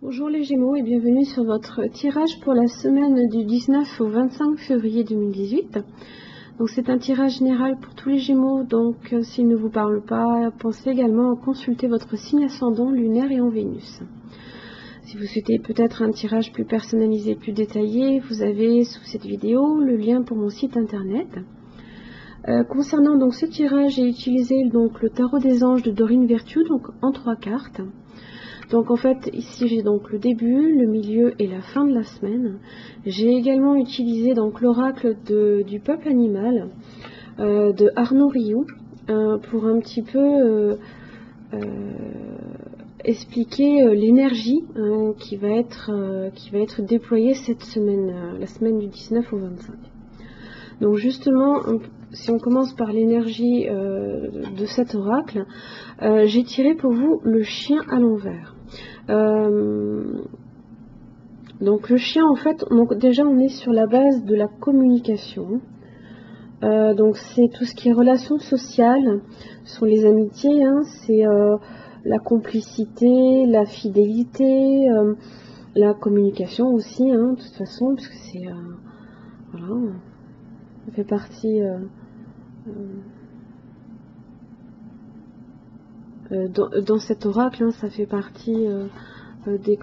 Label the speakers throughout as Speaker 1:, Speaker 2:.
Speaker 1: Bonjour les Gémeaux et bienvenue sur votre tirage pour la semaine du 19 au 25 février 2018. Donc c'est un tirage général pour tous les Gémeaux, donc s'il ne vous parle pas, pensez également à consulter votre signe ascendant lunaire et en Vénus. Si vous souhaitez peut-être un tirage plus personnalisé, plus détaillé, vous avez sous cette vidéo le lien pour mon site internet. Concernant donc ce tirage, j'ai utilisé donc le tarot des anges de Dorine Virtue, donc en 3 cartes. Donc en fait ici j'ai donc le début, le milieu et la fin de la semaine. J'ai également utilisé donc l'oracle du peuple animal de Arnaud Rioux pour un petit peu expliquer l'énergie qui va être déployée cette semaine, la semaine du 19 au 25. Donc justement, si on commence par l'énergie de cet oracle, j'ai tiré pour vous le chien à l'envers. Donc le chien, en fait, donc déjà on est sur la base de la communication. Donc c'est tout ce qui est relations sociales, ce sont les amitiés, hein, c'est la complicité, la fidélité, la communication aussi, hein, de toute façon, parce que c'est voilà, ça fait partie dans cet oracle, hein, ça fait partie des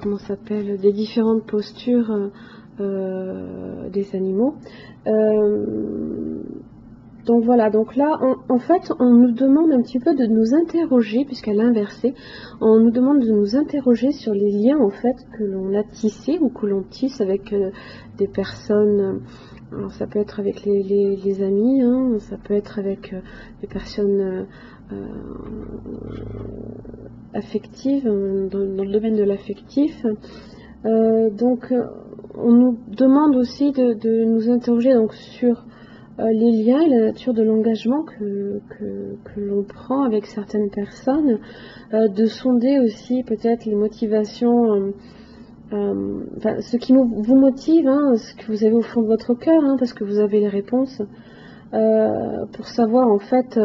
Speaker 1: des différentes postures des animaux. Donc voilà, donc là en fait on nous demande un petit peu de nous interroger, puisqu'à l'inversé, on nous demande de nous interroger sur les liens en fait que l'on a tissés ou que l'on tisse avec des personnes. Alors ça peut être avec les amis, hein, ça peut être avec des personnes affectives, dans le domaine de l'affectif. Donc on nous demande aussi de nous interroger donc sur les liens et la nature de l'engagement que l'on prend avec certaines personnes, de sonder aussi peut-être les motivations, ce qui vous motive, hein, ce que vous avez au fond de votre cœur, hein, parce que vous avez les réponses, pour savoir en fait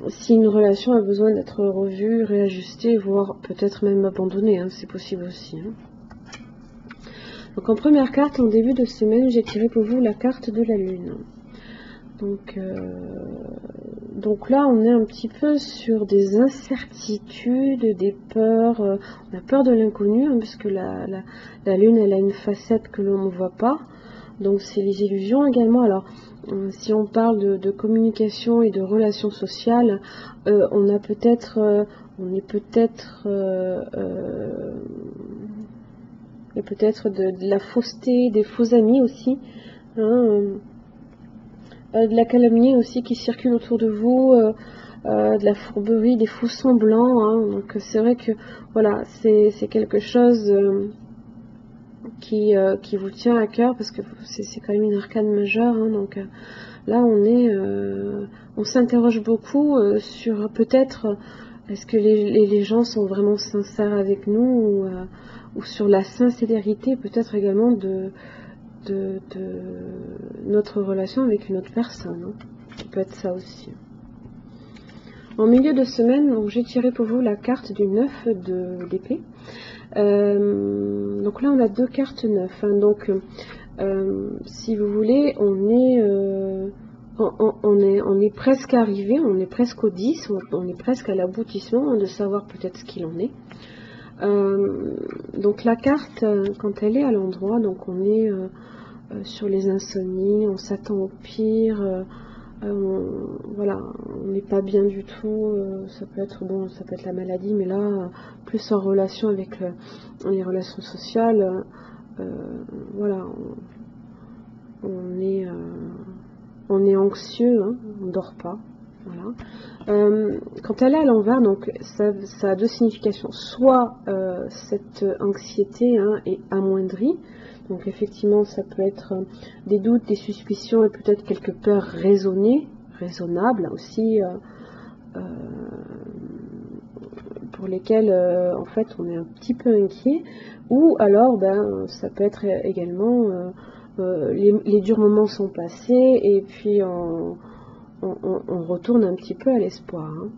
Speaker 1: si une relation a besoin d'être revue, réajustée, voire peut-être même abandonnée, hein, c'est possible aussi. Hein. Donc en première carte, en début de semaine, j'ai tiré pour vous la carte de la Lune. Donc là, on est un petit peu sur des incertitudes, des peurs. On a peur de l'inconnu, hein, parce que la Lune, elle a une facette que l'on ne voit pas. Donc c'est les illusions également. Alors, si on parle de communication et de relations sociales, on est peut-être de la fausseté, des faux amis aussi, hein, de la calomnie aussi qui circule autour de vous, de la fourberie, des faux semblants, hein. Donc c'est vrai que voilà, c'est quelque chose qui vous tient à cœur, parce que c'est quand même une arcane majeure, hein. Donc là on s'interroge beaucoup sur peut-être est-ce que les gens sont vraiment sincères avec nous, ou sur la sincérité peut-être également de notre relation avec une autre personne, hein. Ça peut être ça aussi. En milieu de semaine, j'ai tiré pour vous la carte du 9 d'épée. Donc là on a deux cartes 9, hein. Donc si vous voulez, on est presque arrivé, on est presque au 10, on est presque à l'aboutissement, hein, de savoir peut-être ce qu'il en est. Donc la carte, quand elle est à l'endroit, donc on est sur les insomnies, on s'attend au pire, voilà, on n'est pas bien du tout, ça peut être la maladie, mais là plus en relation avec les relations sociales, voilà, on est anxieux, hein, on ne dort pas. Voilà. Quand elle est à l'envers, donc ça a deux significations. Soit cette anxiété, hein, est amoindrie, donc effectivement ça peut être des doutes, des suspicions et peut-être quelques peurs raisonnables aussi, pour lesquelles en fait on est un petit peu inquiet. Ou alors ça peut être également les durs moments sont passés et puis on retourne un petit peu à l'espoir, hein.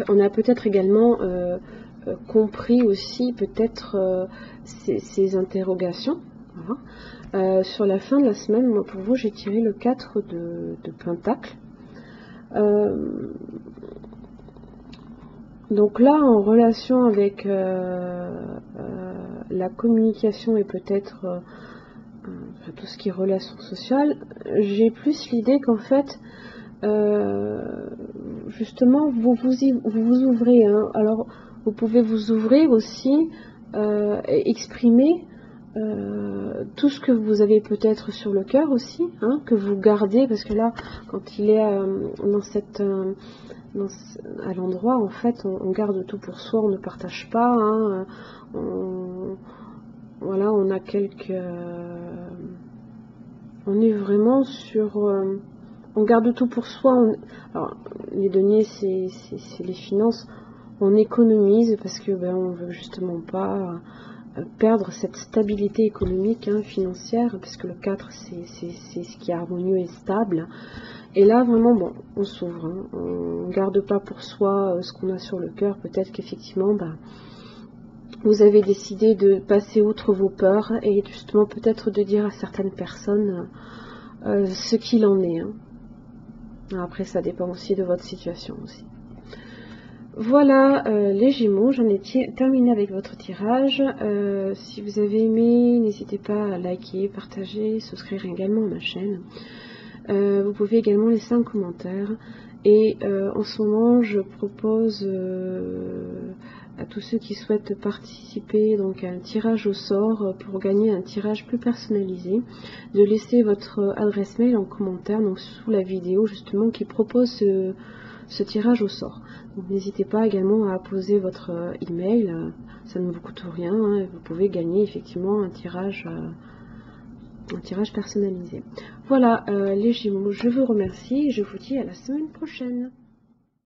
Speaker 1: on a peut-être également compris aussi peut-être ces interrogations. Voilà. Sur la fin de la semaine, moi pour vous, j'ai tiré le 4 de Pentacle. Donc là, en relation avec la communication et peut-être tout ce qui est relations sociales, j'ai plus l'idée qu'en fait, justement, vous vous ouvrez. Hein. Alors, vous pouvez vous ouvrir aussi et exprimer tout ce que vous avez peut-être sur le cœur aussi, hein, que vous gardez, parce que là, quand il est à l'endroit, en fait, on garde tout pour soi, on ne partage pas. Hein, voilà, on a on est vraiment sur... on garde tout pour soi. Alors, les deniers, c'est les finances. On économise parce que on veut justement pas perdre cette stabilité économique, hein, financière, parce que le 4, c'est ce qui est harmonieux et stable. Et là, vraiment, bon, on s'ouvre. Hein, on ne garde pas pour soi ce qu'on a sur le cœur. Peut-être qu'effectivement, vous avez décidé de passer outre vos peurs et justement peut-être de dire à certaines personnes ce qu'il en est. Hein. Après, ça dépend aussi de votre situation aussi. Voilà les Gémeaux, j'en ai terminé avec votre tirage. Si vous avez aimé, n'hésitez pas à liker, partager, souscrire également à ma chaîne. Vous pouvez également laisser un commentaire. Et en ce moment, je propose à tous ceux qui souhaitent participer donc à un tirage au sort pour gagner un tirage plus personnalisé, de laisser votre adresse mail en commentaire, donc sous la vidéo justement qui propose ce tirage au sort. Donc n'hésitez pas également à poser votre email, ça ne vous coûte rien, hein, et vous pouvez gagner effectivement un tirage personnalisé. Voilà les Gémeaux, je vous remercie et je vous dis à la semaine prochaine.